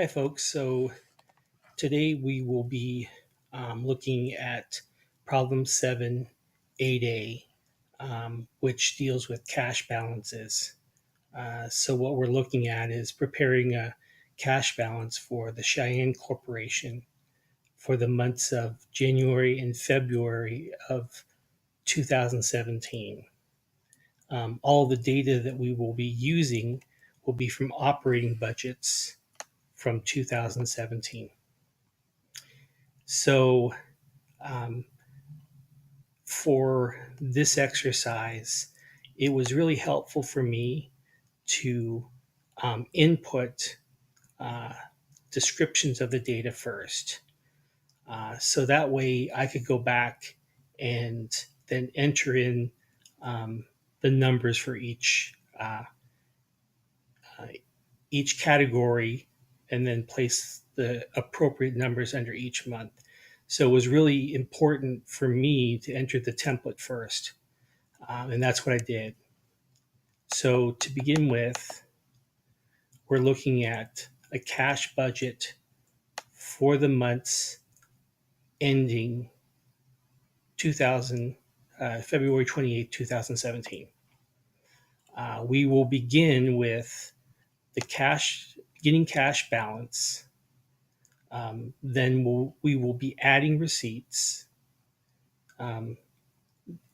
Hi, folks. So today we will be looking at problem 7, 8A, which deals with cash balances. So what we're looking at is preparing a cash balance for the Cheyenne Corporation for the months of January and February of 2017. All the data that we will be using will be from operating budgets from 2017. So um, for this exercise, it was really helpful for me to input uh, descriptions of the data first. So that way I could go back and then enter in um, the numbers for uh, each category and then place the appropriate numbers under each month. So it was really important for me to enter the template first. And that's what I did. So to begin with, we're looking at a cash budget for the months ending 2000, February 28, 2017. We will begin with the beginning cash balance. Then we will be adding receipts. Um,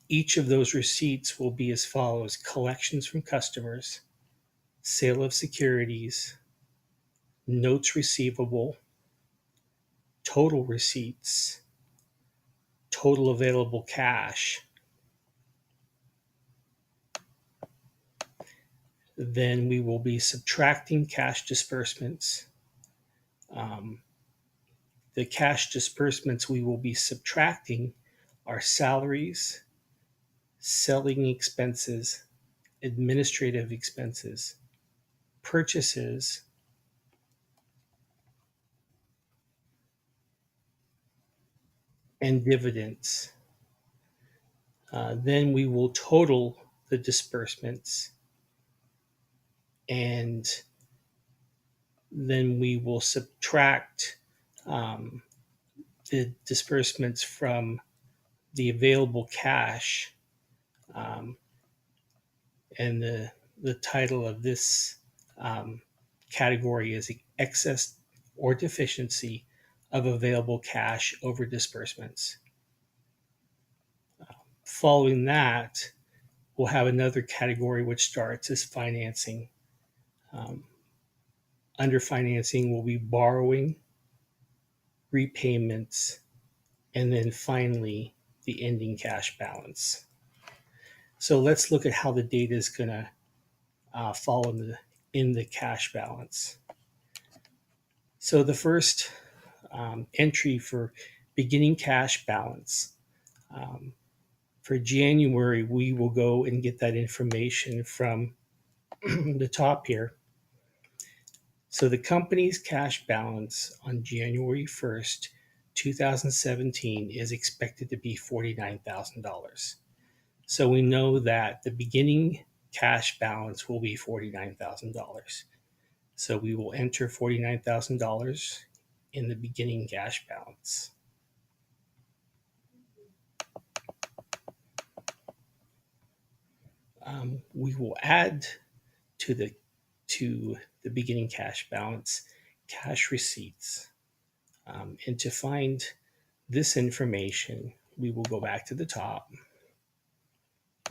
each of those receipts will be as follows: collections from customers, sale of securities, notes receivable, total receipts, total available cash. Then we will be subtracting cash disbursements. Um, the cash disbursements we will be subtracting are salaries, selling expenses, administrative expenses, purchases, and dividends. Then we will total the disbursements, and then we will subtract um, the disbursements from the available cash. Um, and the title of this um, category is excess or deficiency of available cash over disbursements. Following that, we'll have another category which starts as financing. Um, Under financing will be borrowing, repayments, and then finally the ending cash balance. So let's look at how the data is going to fall in the cash balance. So the first entry for beginning cash balance. Um, for January, we will go and get that information from the top here. So the company's cash balance on January 1st, 2017 is expected to be $49,000. So we know that the beginning cash balance will be $49,000. So we will enter $49,000 in the beginning cash balance. We will add to the beginning cash balance cash receipts. And to find this information, we will go back to the top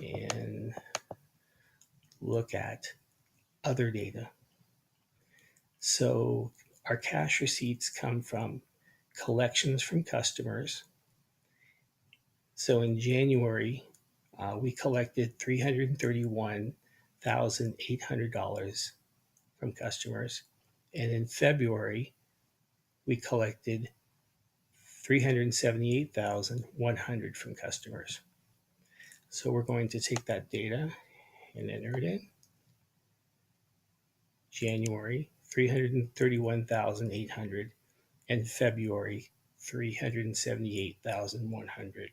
and look at other data. So our cash receipts come from collections from customers. So in January, we collected $331,800 from customers. And in February, we collected $378,100 from customers. So we're going to take that data and enter it in. January, 331,800, and February, 378,100.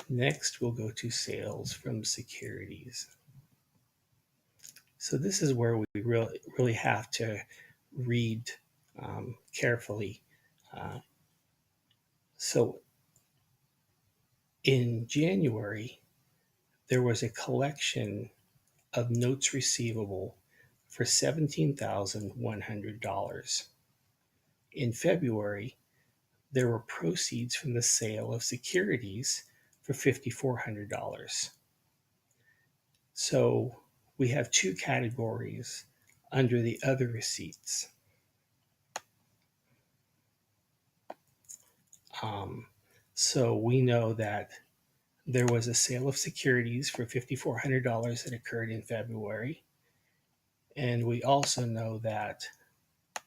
Next, we'll go to sales from securities. So this is where we really have to read carefully. Uh, so in January, there was a collection of notes receivable for $17,100. In February, there were proceeds from the sale of securities for $5,400. So we have two categories under the other receipts. Um, so we know that there was a sale of securities for $5,400 that occurred in February. And we also know that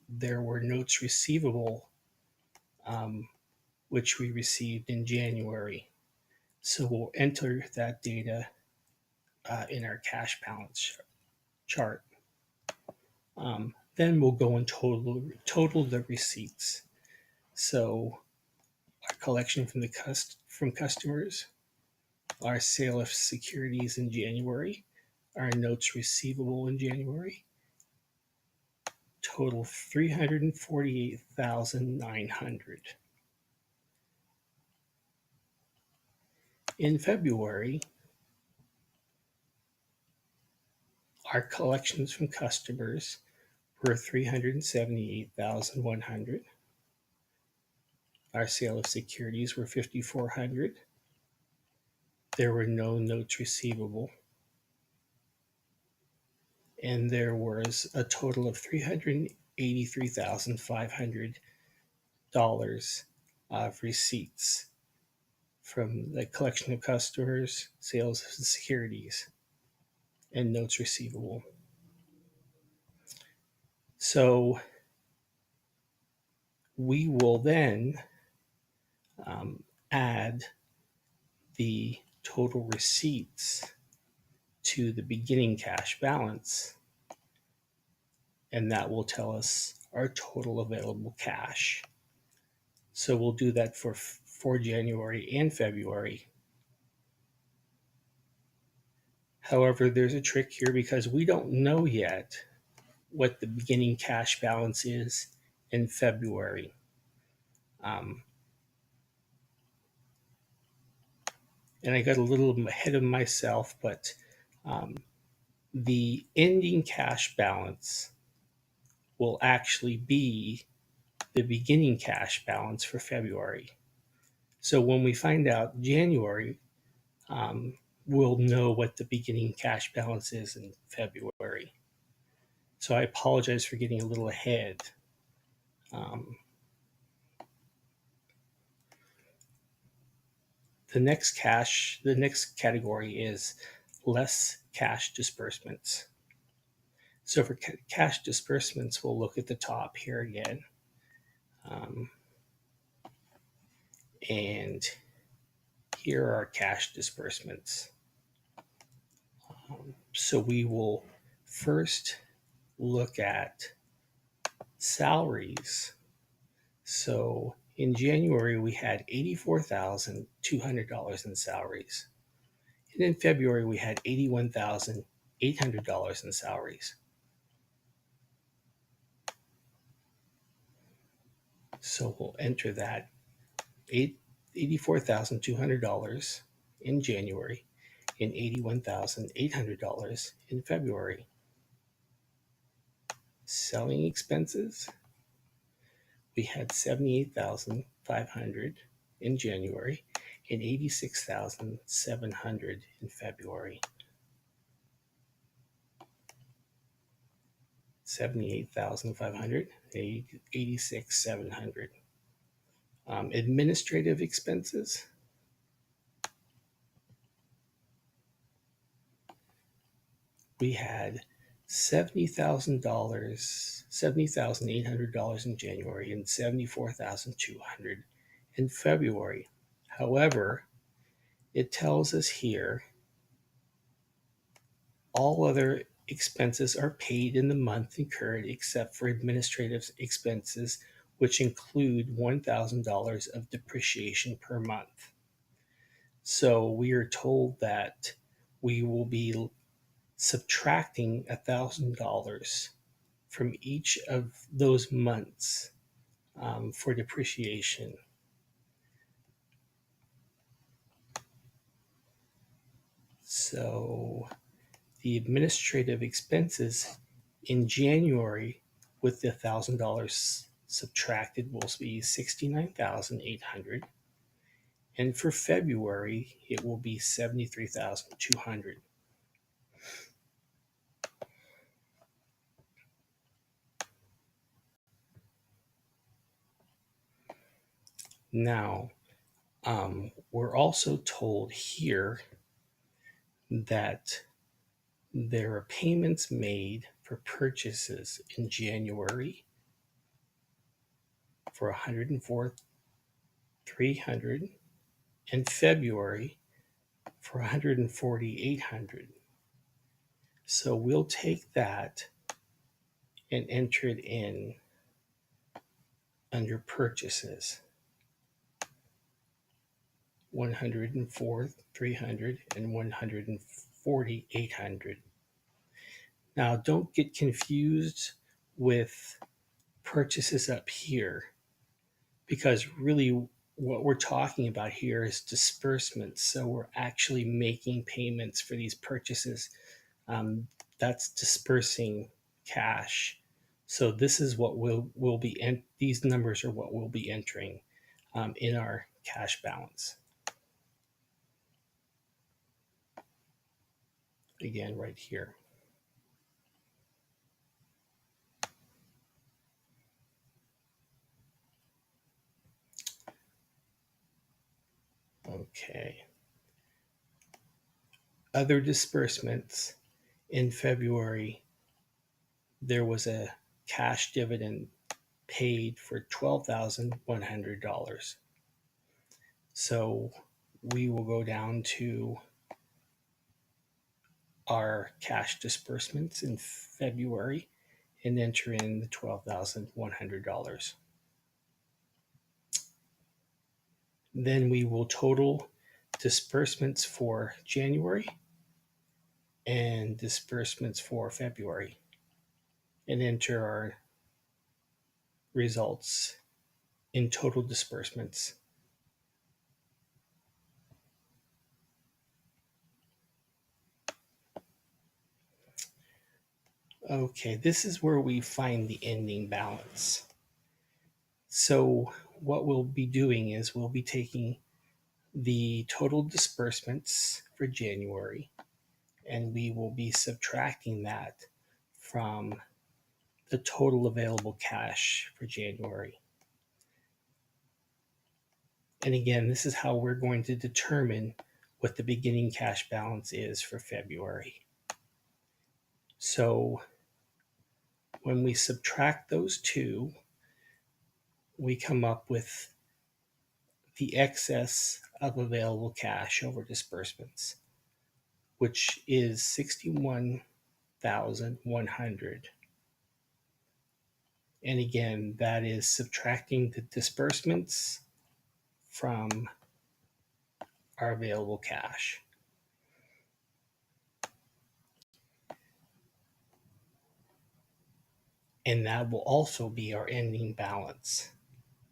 there were notes receivable, um, which we received in January. So we'll enter that data in our cash balance chart. Then we'll go and total the receipts. So our collection from customers, our sale of securities in January, our notes receivable in January, total 348,900. In February, our collections from customers were 378,100. Our sale of securities were 5,400. There were no notes receivable. And there was a total of $383,500 of receipts from the collection of customers, sales of securities, and notes receivable. So we will then add the total receipts to the beginning cash balance, and that will tell us our total available cash. So we'll do that for January and February. However, there's a trick here because we don't know yet what the beginning cash balance is in February. Um, and I got a little ahead of myself, but um, the ending cash balance will actually be the beginning cash balance for February. So when we find out January, we'll know what the beginning cash balance is in February. So I apologize for getting a little ahead. Um, the next category is less cash disbursements. So for cash disbursements, we'll look at the top here again. And here are cash disbursements. So we will first look at salaries. So in January, we had $84,200 in salaries. And in February, we had $81,800 in salaries. So we'll enter that $84,200 in January and $81,800 in February. Selling expenses, we had $78,500 in January and $86,700 in February. $78,500, $86,700. Administrative expenses, we had $70,800 in January and $74,200 in February. However, it tells us here all other expenses are paid in the month incurred except for administrative expenses, which include $1,000 of depreciation per month. So we are told that we will be subtracting $1,000 from each of those months for depreciation. So the administrative expenses in January with the $1,000 subtracted will be $69,800, and for February it will be $73,200. Now, we're also told here that there are payments made for purchases in January for $104,300 and February for $148,800. So we'll take that and enter it in under purchases. 104,300 and 148,800. Now, don't get confused with purchases up here, because really what we're talking about here is disbursements. So we're actually making payments for these purchases. That's dispersing cash. So this is what we'll be, these numbers are what we'll be entering in our cash balance. Again, right here. Okay. Other disbursements in February, there was a cash dividend paid for $12,100. So we will go down to our cash disbursements in February and enter in the $12,100. Then we will total disbursements for January and disbursements for February and enter our results in total disbursements. Okay, this is where we find the ending balance. So what we'll be doing is we'll be taking the total disbursements for January and we will be subtracting that from the total available cash for January. And again, this is how we're going to determine what the beginning cash balance is for February. So when we subtract those two, we come up with the excess of available cash over disbursements, which is $61,100. And again, that is subtracting the disbursements from our available cash. And that will also be our ending balance,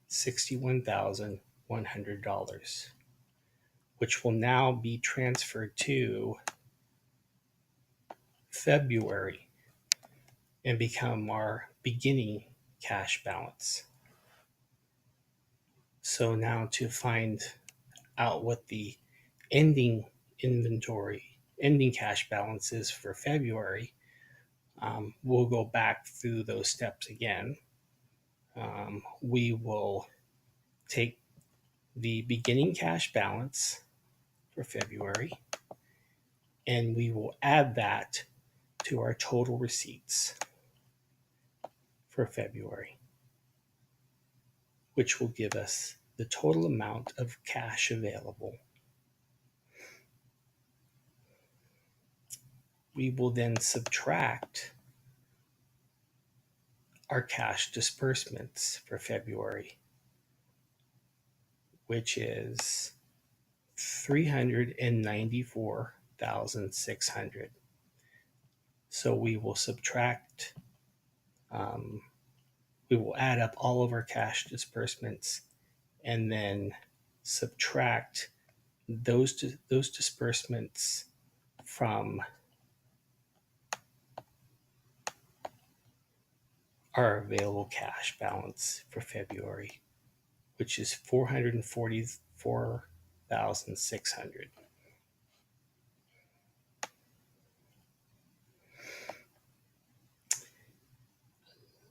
$61,100, which will now be transferred to February and become our beginning cash balance. So now to find out what the ending ending cash balance is for February, we'll go back through those steps again. We will take the beginning cash balance for February and we will add that to our total receipts for February, which will give us the total amount of cash available. We will then subtract our cash disbursements for February, which is $394,600. So we will subtract, um, we will add up all of our cash disbursements and then subtract those disbursements from our available cash balance for February, which is 444,600.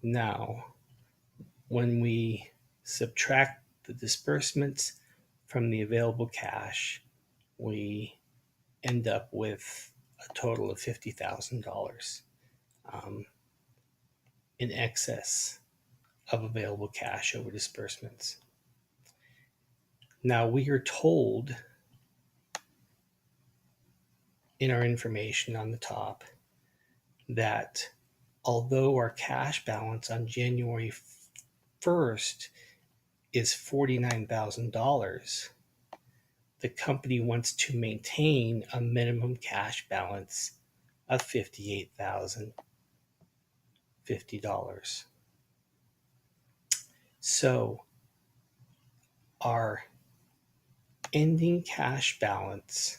Now, when we subtract the disbursements from the available cash, we end up with a total of $50,000 um, in excess of available cash over disbursements. Now, we are told in our information on the top that although our cash balance on January 1st is $49,000, the company wants to maintain a minimum cash balance of $58,050. So our ending cash balance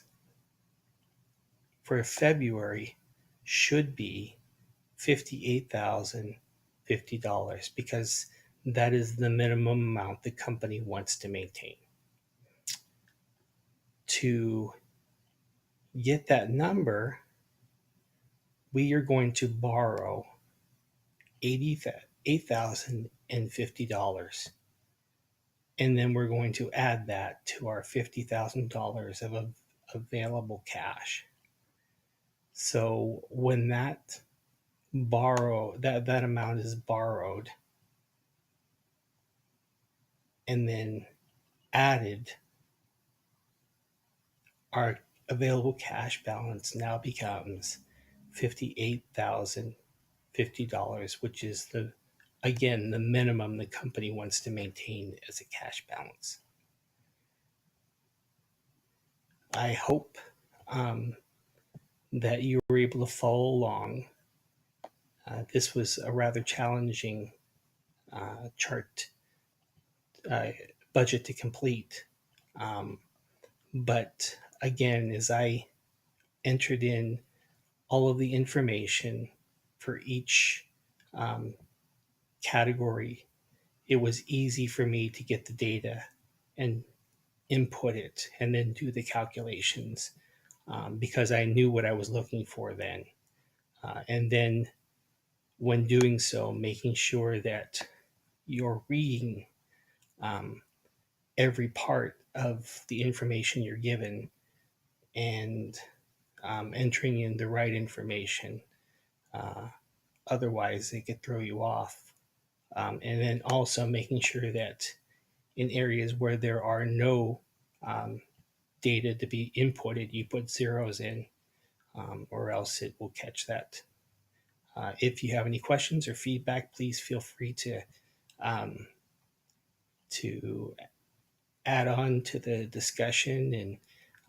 for February should be $58,050 because that is the minimum amount the company wants to maintain. To get that number, we are going to borrow $88,050, and then we're going to add that to our $50,000 of available cash. So when that amount is borrowed and then added, our available cash balance now becomes $58,050, which is again the minimum the company wants to maintain as a cash balance. I hope that you were able to follow along. This was a rather challenging chart uh, budget to complete. But again, as I entered in all of the information for each um, category, it was easy for me to get the data and input it and then do the calculations because I knew what I was looking for then. And then when doing so, making sure that you're reading um, every part of the information you're given and entering in the right information. Uh, Otherwise, it could throw you off. And then also making sure that in areas where there are no um, data to be inputted, you put zeros in, or else it will catch that. If you have any questions or feedback, please feel free um, to add on to the discussion and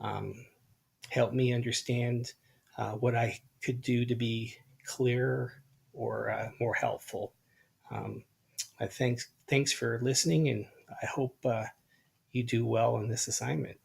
um, help me understand what I could do to be clearer or more helpful. Um, thanks for listening, and I hope you do well in this assignment.